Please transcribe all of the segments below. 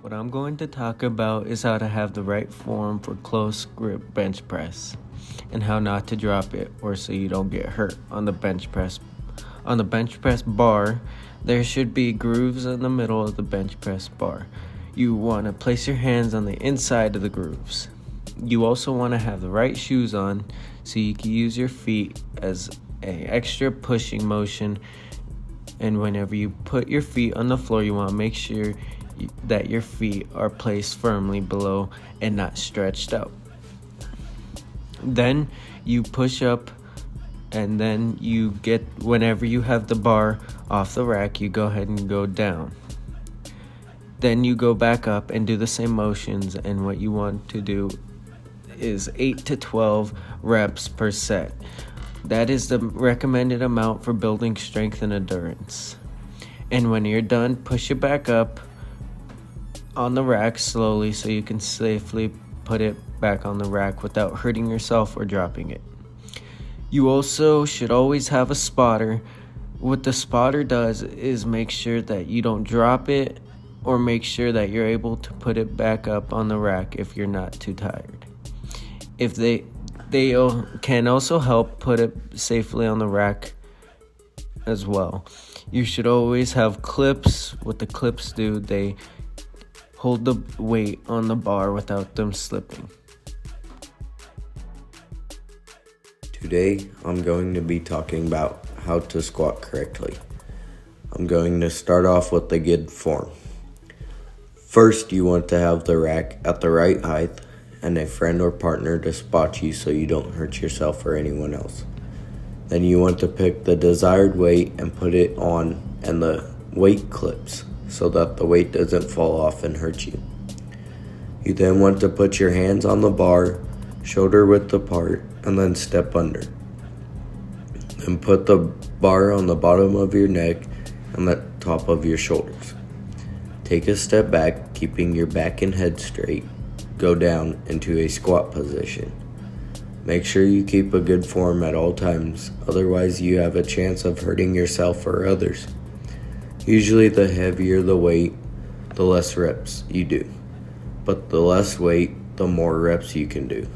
What I'm going to talk about is how to have the right form for close grip bench press and how not to drop it or so you don't get hurt on the bench press. On the bench press bar, there should be grooves in the middle of the bench press bar. You want to place your hands on the inside of the grooves. You also want to have the right shoes on so you can use your feet as an extra pushing motion. And whenever you put your feet on the floor, you want to make sure that your feet are placed firmly below and not stretched out. Then you push up, and then whenever you have the bar off the rack, you go ahead and go down. Then you go back up and do the same motions, and what you want to do is 8 to 12 reps per set. That is the recommended amount for building strength and endurance. And when you're done, push it back up on the rack slowly so you can safely put it back on the rack without hurting yourself or dropping it. You also should always have a spotter. What the spotter does is make sure that you don't drop it or make sure that you're able to put it back up on the rack if you're not too tired. If they can also help put it safely on the rack as well. You should always have clips. What the clips do, they hold the weight on the bar without them slipping. Today, I'm going to be talking about how to squat correctly. I'm going to start off with the good form. First, you want to have the rack at the right height and a friend or partner to spot you so you don't hurt yourself or anyone else. Then you want to pick the desired weight and put it on and the weight clips so that the weight doesn't fall off and hurt you. You then want to put your hands on the bar, shoulder width apart, and then step under. Then put the bar on the bottom of your neck and the top of your shoulders. Take a step back, keeping your back and head straight. Go down into a squat position. Make sure you keep a good form at all times, otherwise you have a chance of hurting yourself or others. Usually the heavier the weight, the less reps you do, but the less weight, the more reps you can do.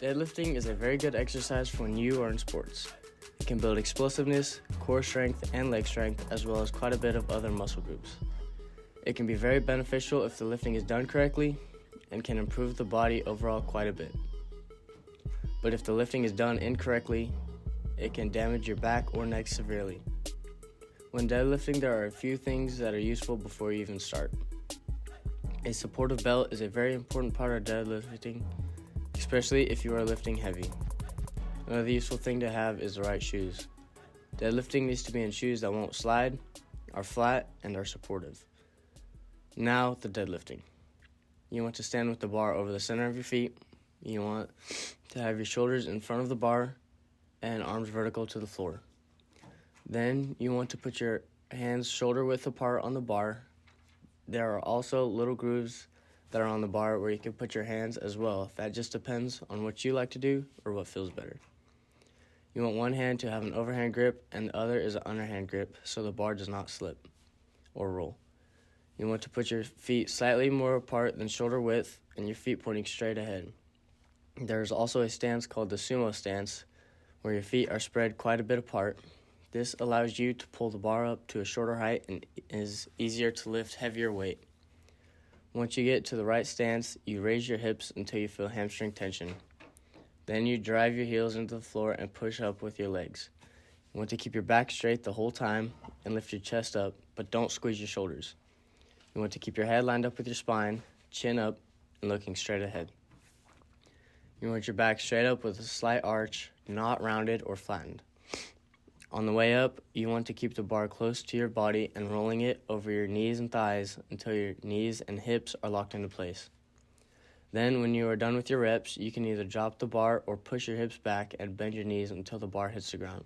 Deadlifting is a very good exercise for when you are in sports. It can build explosiveness, core strength, and leg strength, as well as quite a bit of other muscle groups. It can be very beneficial if the lifting is done correctly and can improve the body overall quite a bit. But if the lifting is done incorrectly, it can damage your back or neck severely. When deadlifting, there are a few things that are useful before you even start. A supportive belt is a very important part of deadlifting, especially if you are lifting heavy. Another useful thing to have is the right shoes. Deadlifting needs to be in shoes that won't slide, are flat, and are supportive. Now, the deadlifting. You want to stand with the bar over the center of your feet. You want to have your shoulders in front of the bar and arms vertical to the floor. Then you want to put your hands shoulder width apart on the bar. There are also little grooves that are on the bar where you can put your hands as well. That just depends on what you like to do or what feels better. You want one hand to have an overhand grip and the other is an underhand grip so the bar does not slip or roll. You want to put your feet slightly more apart than shoulder width and your feet pointing straight ahead. There is also a stance called the sumo stance where your feet are spread quite a bit apart. This allows you to pull the bar up to a shorter height and is easier to lift heavier weight. Once you get to the right stance, you raise your hips until you feel hamstring tension. Then you drive your heels into the floor and push up with your legs. You want to keep your back straight the whole time and lift your chest up, but don't squeeze your shoulders. You want to keep your head lined up with your spine, chin up, and looking straight ahead. You want your back straight up with a slight arch, not rounded or flattened. On the way up, you want to keep the bar close to your body and rolling it over your knees and thighs until your knees and hips are locked into place. Then, when you are done with your reps, you can either drop the bar or push your hips back and bend your knees until the bar hits the ground.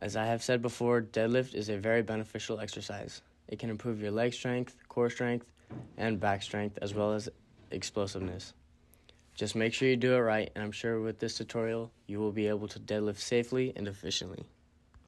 As I have said before, deadlift is a very beneficial exercise. It can improve your leg strength, core strength, and back strength, as well as explosiveness. Just make sure you do it right, and I'm sure with this tutorial, you will be able to deadlift safely and efficiently.